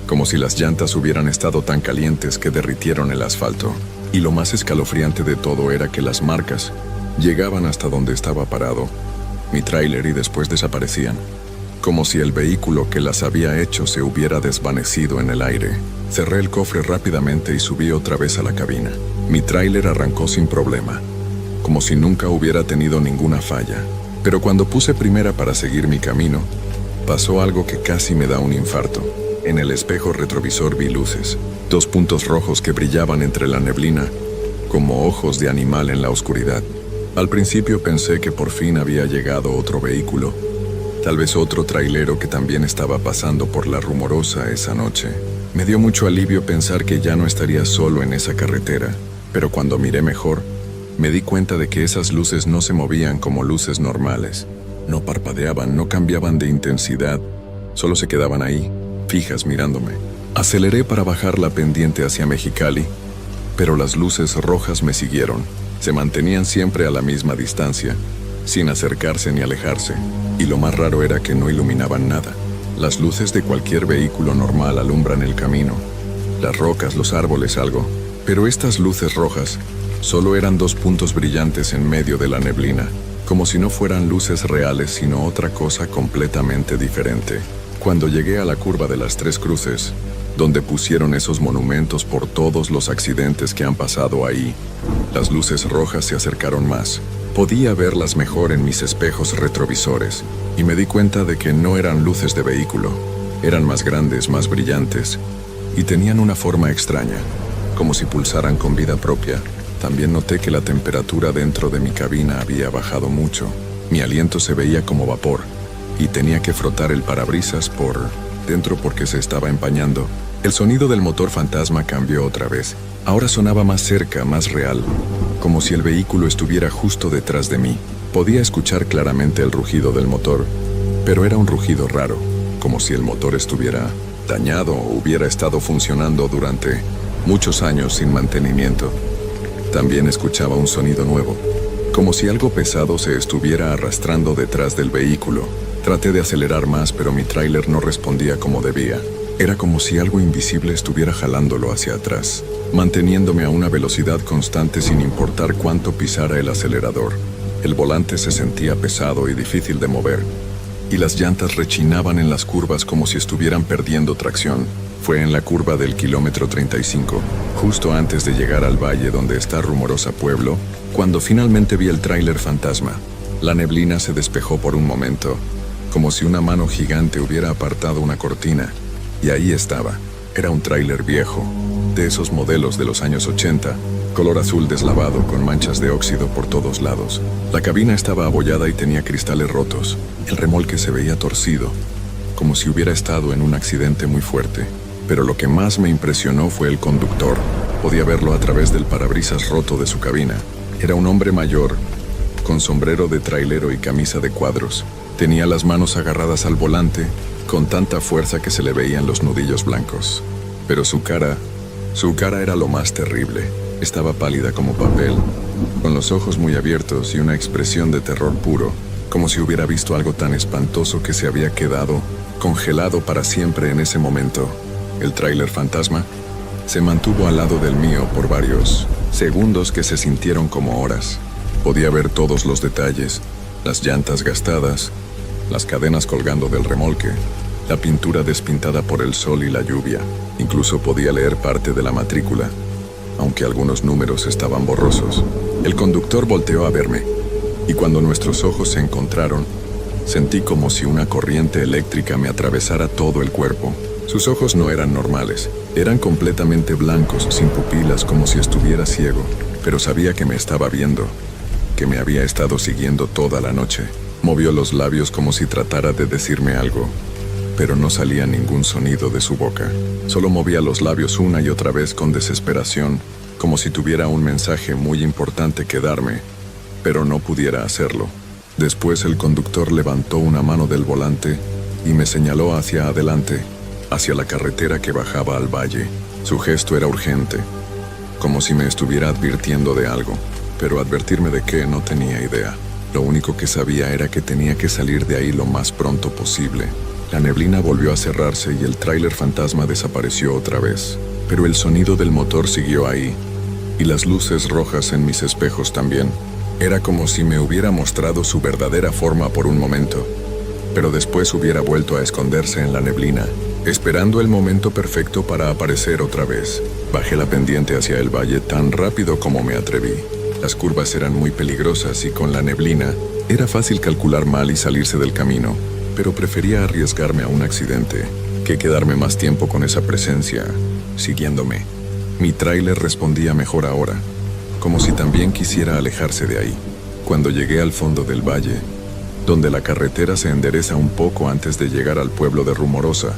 como si las llantas hubieran estado tan calientes que derritieron el asfalto. Y lo más escalofriante de todo era que las marcas llegaban hasta donde estaba parado mi tráiler y después desaparecían, como si el vehículo que las había hecho se hubiera desvanecido en el aire. Cerré el cofre rápidamente y subí otra vez a la cabina. Mi tráiler arrancó sin problema, como si nunca hubiera tenido ninguna falla. Pero cuando puse primera para seguir mi camino, pasó algo que casi me da un infarto. En el espejo retrovisor vi luces, 2 puntos rojos que brillaban entre la neblina, como ojos de animal en la oscuridad. Al principio pensé que por fin había llegado otro vehículo, tal vez otro trailero que también estaba pasando por la Rumorosa esa noche. Me dio mucho alivio pensar que ya no estaría solo en esa carretera, pero cuando miré mejor, me di cuenta de que esas luces no se movían como luces normales. No parpadeaban, no cambiaban de intensidad, solo se quedaban ahí, fijas mirándome. Aceleré para bajar la pendiente hacia Mexicali, pero las luces rojas me siguieron. Se mantenían siempre a la misma distancia, sin acercarse ni alejarse, y lo más raro era que no iluminaban nada. Las luces de cualquier vehículo normal alumbran el camino, las rocas, los árboles, algo, pero estas luces rojas solo eran 2 puntos brillantes en medio de la neblina, como si no fueran luces reales sino otra cosa completamente diferente. Cuando llegué a la curva de las 3 cruces, donde pusieron esos monumentos por todos los accidentes que han pasado ahí, las luces rojas se acercaron más. Podía verlas mejor en mis espejos retrovisores, y me di cuenta de que no eran luces de vehículo, eran más grandes, más brillantes, y tenían una forma extraña, como si pulsaran con vida propia. También noté que la temperatura dentro de mi cabina había bajado mucho. Mi aliento se veía como vapor, y tenía que frotar el parabrisas por dentro porque se estaba empañando. El sonido del motor fantasma cambió otra vez. Ahora sonaba más cerca, más real, como si el vehículo estuviera justo detrás de mí. Podía escuchar claramente el rugido del motor, pero era un rugido raro, como si el motor estuviera dañado o hubiera estado funcionando durante muchos años sin mantenimiento. También escuchaba un sonido nuevo, como si algo pesado se estuviera arrastrando detrás del vehículo. Traté de acelerar más, pero mi tráiler no respondía como debía. Era como si algo invisible estuviera jalándolo hacia atrás, manteniéndome a una velocidad constante sin importar cuánto pisara el acelerador. El volante se sentía pesado y difícil de mover, y las llantas rechinaban en las curvas como si estuvieran perdiendo tracción. Fue en la curva del kilómetro 35, justo antes de llegar al valle donde está Rumorosa Pueblo, cuando finalmente vi el tráiler fantasma. La neblina se despejó por un momento, como si una mano gigante hubiera apartado una cortina, y ahí estaba. Era un tráiler viejo, de esos modelos de los años 80, color azul deslavado con manchas de óxido por todos lados. La cabina estaba abollada y tenía cristales rotos. El remolque se veía torcido, como si hubiera estado en un accidente muy fuerte. Pero lo que más me impresionó fue el conductor. Podía verlo a través del parabrisas roto de su cabina. Era un hombre mayor, con sombrero de trailero y camisa de cuadros. Tenía las manos agarradas al volante, con tanta fuerza que se le veían los nudillos blancos. Pero su cara era lo más terrible. Estaba pálida como papel, con los ojos muy abiertos y una expresión de terror puro, como si hubiera visto algo tan espantoso que se había quedado congelado para siempre en ese momento. El tráiler fantasma se mantuvo al lado del mío por varios segundos que se sintieron como horas. Podía ver todos los detalles, las llantas gastadas, las cadenas colgando del remolque, la pintura despintada por el sol y la lluvia. Incluso podía leer parte de la matrícula, aunque algunos números estaban borrosos. El conductor volteó a verme, y cuando nuestros ojos se encontraron, sentí como si una corriente eléctrica me atravesara todo el cuerpo. Sus ojos no eran normales, eran completamente blancos, sin pupilas, como si estuviera ciego, pero sabía que me estaba viendo, que me había estado siguiendo toda la noche. Movió los labios como si tratara de decirme algo, pero no salía ningún sonido de su boca. Solo movía los labios una y otra vez con desesperación, como si tuviera un mensaje muy importante que darme, pero no pudiera hacerlo. Después el conductor levantó una mano del volante y me señaló hacia adelante, hacia la carretera que bajaba al valle. Su gesto era urgente, como si me estuviera advirtiendo de algo, pero advertirme de qué no tenía idea. Lo único que sabía era que tenía que salir de ahí lo más pronto posible. La neblina volvió a cerrarse y el tráiler fantasma desapareció otra vez, pero el sonido del motor siguió ahí, y las luces rojas en mis espejos también. Era como si me hubiera mostrado su verdadera forma por un momento, pero después hubiera vuelto a esconderse en la neblina, esperando el momento perfecto para aparecer otra vez. Bajé la pendiente hacia el valle tan rápido como me atreví. Las curvas eran muy peligrosas y con la neblina era fácil calcular mal y salirse del camino, pero prefería arriesgarme a un accidente que quedarme más tiempo con esa presencia siguiéndome. Mi tráiler respondía mejor ahora, como si también quisiera alejarse de ahí. Cuando llegué al fondo del valle, donde la carretera se endereza un poco antes de llegar al pueblo de Rumorosa,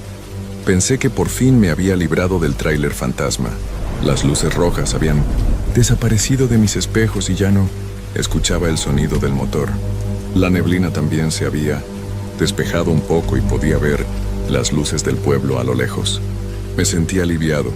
pensé que por fin me había librado del tráiler fantasma. Las luces rojas habían desaparecido de mis espejos y ya no escuchaba el sonido del motor. La neblina también se había despejado un poco y podía ver las luces del pueblo a lo lejos. Me sentí aliviado,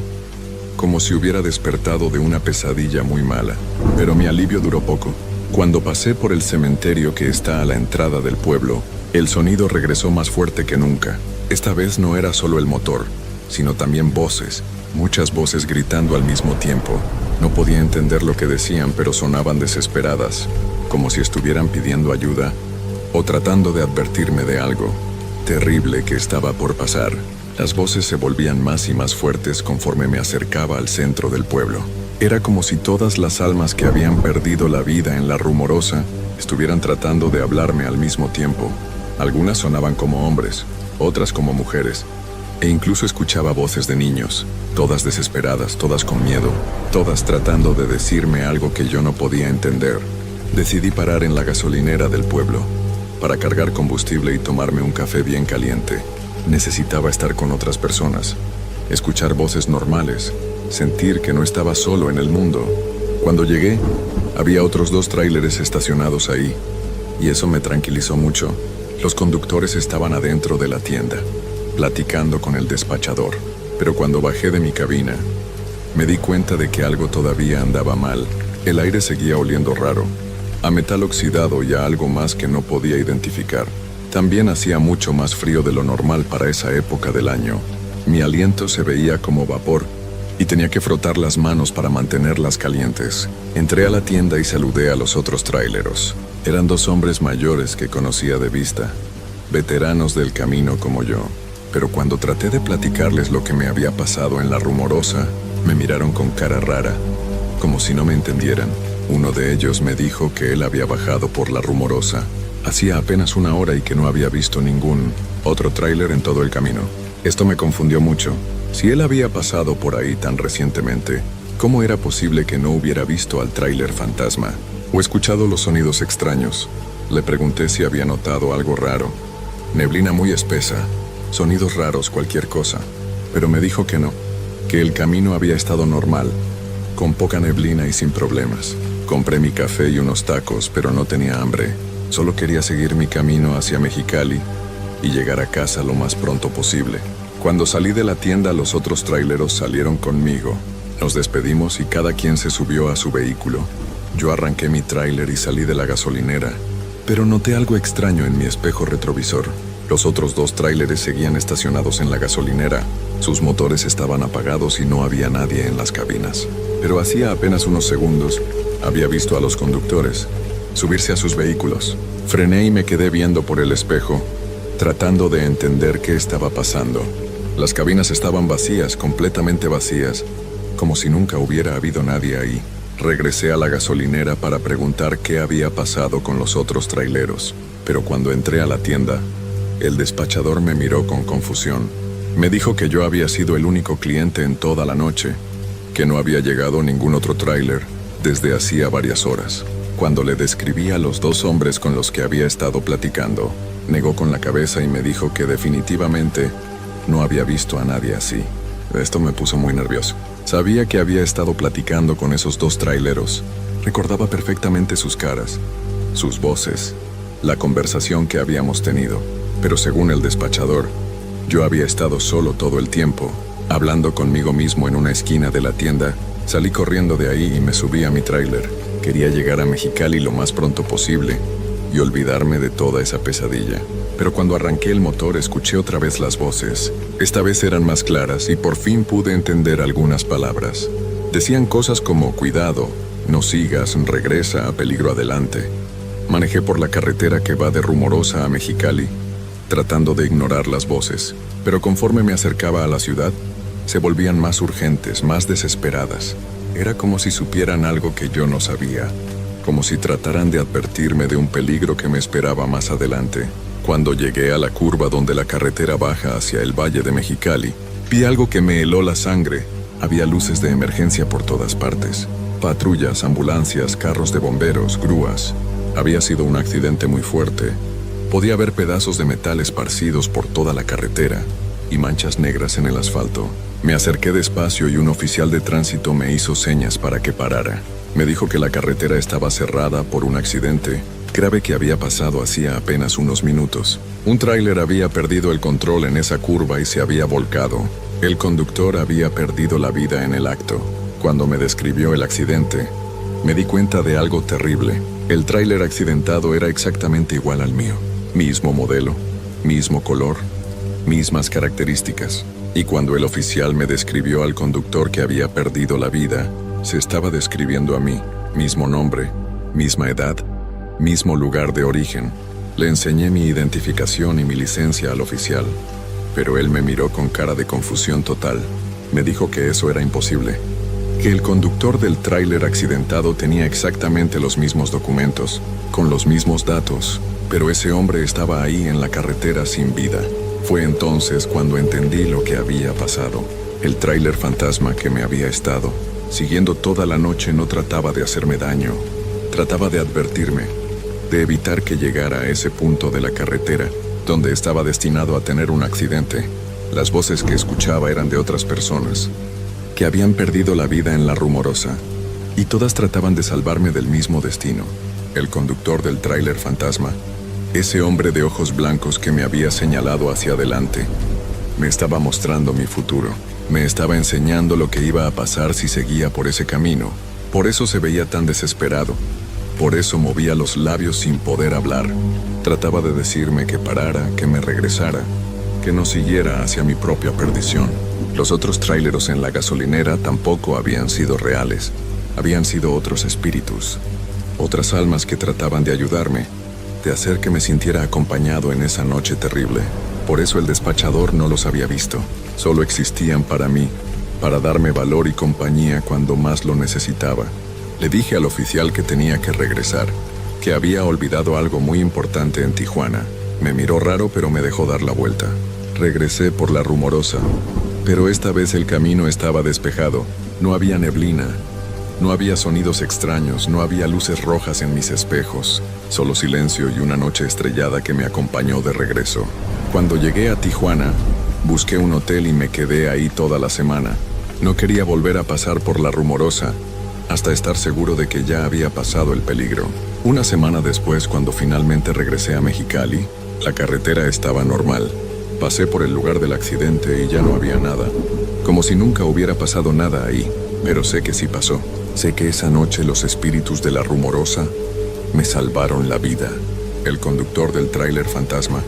como si hubiera despertado de una pesadilla muy mala, pero mi alivio duró poco. Cuando pasé por el cementerio que está a la entrada del pueblo, el sonido regresó más fuerte que nunca. Esta vez no era solo el motor, sino también voces, muchas voces gritando al mismo tiempo. No podía entender lo que decían, pero sonaban desesperadas, como si estuvieran pidiendo ayuda o tratando de advertirme de algo terrible que estaba por pasar. Las voces se volvían más y más fuertes conforme me acercaba al centro del pueblo. Era como si todas las almas que habían perdido la vida en la Rumorosa estuvieran tratando de hablarme al mismo tiempo. Algunas sonaban como hombres, otras como mujeres, e incluso escuchaba voces de niños, todas desesperadas, todas con miedo, todas tratando de decirme algo que yo no podía entender. Decidí parar en la gasolinera del pueblo. Para cargar combustible y tomarme un café bien caliente, necesitaba estar con otras personas, escuchar voces normales, sentir que no estaba solo en el mundo. Cuando llegué, había otros 2 tráileres estacionados ahí, y eso me tranquilizó mucho. Los conductores estaban adentro de la tienda, platicando con el despachador, pero cuando bajé de mi cabina, me di cuenta de que algo todavía andaba mal. El aire seguía oliendo raro, a metal oxidado y a algo más que no podía identificar. También hacía mucho más frío de lo normal para esa época del año. Mi aliento se veía como vapor y tenía que frotar las manos para mantenerlas calientes. Entré a la tienda y saludé a los otros traileros. Eran 2 hombres mayores que conocía de vista, veteranos del camino como yo. Pero cuando traté de platicarles lo que me había pasado en la Rumorosa, me miraron con cara rara, como si no me entendieran. Uno de ellos me dijo que él había bajado por la Rumorosa hacía apenas 1 hora y que no había visto ningún otro tráiler en todo el camino. Esto me confundió mucho. Si él había pasado por ahí tan recientemente, ¿cómo era posible que no hubiera visto al tráiler fantasma o escuchado los sonidos extraños? Le pregunté si había notado algo raro. Neblina muy espesa, sonidos raros, cualquier cosa. Pero me dijo que no, que el camino había estado normal, con poca neblina y sin problemas. Compré mi café y unos tacos, pero no tenía hambre. Solo quería seguir mi camino hacia Mexicali y llegar a casa lo más pronto posible. Cuando salí de la tienda, los otros traileros salieron conmigo. Nos despedimos y cada quien se subió a su vehículo. Yo arranqué mi tráiler y salí de la gasolinera, pero noté algo extraño en mi espejo retrovisor. Los otros 2 tráileres seguían estacionados en la gasolinera. Sus motores estaban apagados y no había nadie en las cabinas. Pero hacía apenas unos segundos había visto a los conductores subirse a sus vehículos. Frené y me quedé viendo por el espejo, tratando de entender qué estaba pasando. Las cabinas estaban vacías, completamente vacías, como si nunca hubiera habido nadie ahí. Regresé a la gasolinera para preguntar qué había pasado con los otros traileros, pero cuando entré a la tienda, el despachador me miró con confusión. Me dijo que yo había sido el único cliente en toda la noche, que no había llegado ningún otro tráiler desde hacía varias horas. Cuando le describí a los 2 hombres con los que había estado platicando, negó con la cabeza y me dijo que definitivamente no había visto a nadie así. Esto me puso muy nervioso. Sabía que había estado platicando con esos 2 traileros. Recordaba perfectamente sus caras, sus voces, la conversación que habíamos tenido. Pero según el despachador, yo había estado solo todo el tiempo, hablando conmigo mismo en una esquina de la tienda. Salí corriendo de ahí y me subí a mi tráiler. Quería llegar a Mexicali lo más pronto posible y olvidarme de toda esa pesadilla. Pero cuando arranqué el motor escuché otra vez las voces. Esta vez eran más claras y por fin pude entender algunas palabras. Decían cosas como cuidado, no sigas, regresa, peligro adelante. Manejé por la carretera que va de Rumorosa a Mexicali, tratando de ignorar las voces. Pero conforme me acercaba a la ciudad, se volvían más urgentes, más desesperadas. Era como si supieran algo que yo no sabía, como si trataran de advertirme de un peligro que me esperaba más adelante. Cuando llegué a la curva donde la carretera baja hacia el Valle de Mexicali, vi algo que me heló la sangre. Había luces de emergencia por todas partes. Patrullas, ambulancias, carros de bomberos, grúas. Había sido un accidente muy fuerte. Podía ver pedazos de metal esparcidos por toda la carretera y manchas negras en el asfalto. Me acerqué despacio y un oficial de tránsito me hizo señas para que parara. Me dijo que la carretera estaba cerrada por un accidente grave que había pasado hacía apenas unos minutos. Un tráiler había perdido el control en esa curva y se había volcado. El conductor había perdido la vida en el acto. Cuando me describió el accidente, me di cuenta de algo terrible. El tráiler accidentado era exactamente igual al mío. Mismo modelo, mismo color, mismas características. Y cuando el oficial me describió al conductor que había perdido la vida, se estaba describiendo a mí. Mismo nombre, misma edad, mismo lugar de origen. Le enseñé mi identificación y mi licencia al oficial, pero él me miró con cara de confusión total. Me dijo que eso era imposible, que el conductor del tráiler accidentado tenía exactamente los mismos documentos, con los mismos datos, pero ese hombre estaba ahí en la carretera sin vida. Fue entonces cuando entendí lo que había pasado. El tráiler fantasma que me había estado siguiendo toda la noche no trataba de hacerme daño, trataba de advertirme de evitar que llegara a ese punto de la carretera donde estaba destinado a tener un accidente. Las voces que escuchaba eran de otras personas que habían perdido la vida en la Rumorosa, y todas trataban de salvarme del mismo destino. El conductor del tráiler fantasma, ese hombre de ojos blancos que me había señalado hacia adelante, me estaba mostrando mi futuro. Me estaba enseñando lo que iba a pasar si seguía por ese camino. Por eso se veía tan desesperado. Por eso movía los labios sin poder hablar. Trataba de decirme que parara, que me regresara, que no siguiera hacia mi propia perdición. Los otros tráileros en la gasolinera tampoco habían sido reales. Habían sido otros espíritus, otras almas que trataban de ayudarme, de hacer que me sintiera acompañado en esa noche terrible. Por eso el despachador no los había visto. Solo existían para mí, para darme valor y compañía cuando más lo necesitaba. Le dije al oficial que tenía que regresar, que había olvidado algo muy importante en Tijuana. Me miró raro, pero me dejó dar la vuelta. Regresé por la Rumorosa, pero esta vez el camino estaba despejado. No había neblina, no había sonidos extraños, no había luces rojas en mis espejos, solo silencio y una noche estrellada que me acompañó de regreso. Cuando llegué a Tijuana, busqué un hotel y me quedé ahí toda la semana. No quería volver a pasar por la Rumorosa hasta estar seguro de que ya había pasado el peligro. Una semana después, cuando finalmente regresé a Mexicali, la carretera estaba normal. Pasé por el lugar del accidente y ya no había nada, como si nunca hubiera pasado nada ahí, pero sé que sí pasó. Sé que esa noche los espíritus de la Rumorosa me salvaron la vida. El conductor del tráiler fantasma,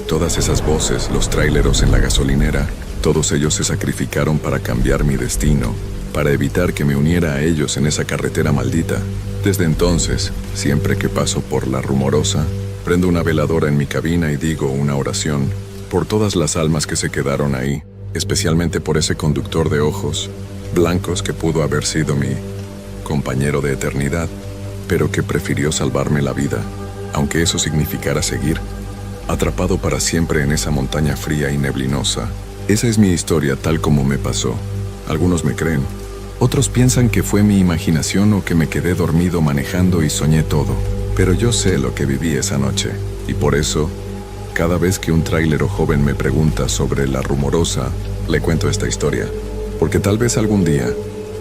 todas esas voces, los tráileros en la gasolinera, todos ellos se sacrificaron para cambiar mi destino, para evitar que me uniera a ellos en esa carretera maldita. Desde entonces, siempre que paso por la Rumorosa, prendo una veladora en mi cabina y digo una oración por todas las almas que se quedaron ahí, especialmente por ese conductor de ojos blancos que pudo haber sido mi compañero de eternidad, pero que prefirió salvarme la vida, aunque eso significara seguir atrapado para siempre en esa montaña fría y neblinosa. Esa es mi historia tal como me pasó. Algunos me creen, otros piensan que fue mi imaginación o que me quedé dormido manejando y soñé todo, pero yo sé lo que viví esa noche, y por eso, cada vez que un tráilero joven me pregunta sobre la Rumorosa, le cuento esta historia, porque tal vez algún día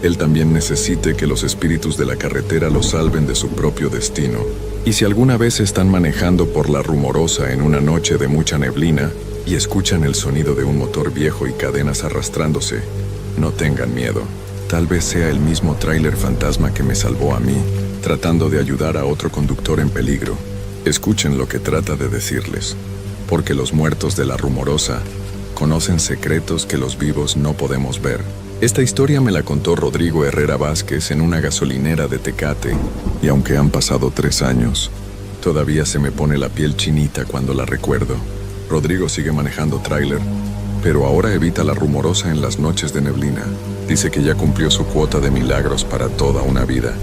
él también necesite que los espíritus de la carretera lo salven de su propio destino. Y si alguna vez están manejando por la Rumorosa en una noche de mucha neblina y escuchan el sonido de un motor viejo y cadenas arrastrándose, no tengan miedo. Tal vez sea el mismo tráiler fantasma que me salvó a mí, tratando de ayudar a otro conductor en peligro. Escuchen lo que trata de decirles, porque los muertos de la Rumorosa conocen secretos que los vivos no podemos ver. Esta historia me la contó Rodrigo Herrera Vázquez en una gasolinera de Tecate, y aunque han pasado 3 años, todavía se me pone la piel chinita cuando la recuerdo. Rodrigo sigue manejando tráiler, pero ahora evita la Rumorosa en las noches de neblina. Dice que ya cumplió su cuota de milagros para toda una vida.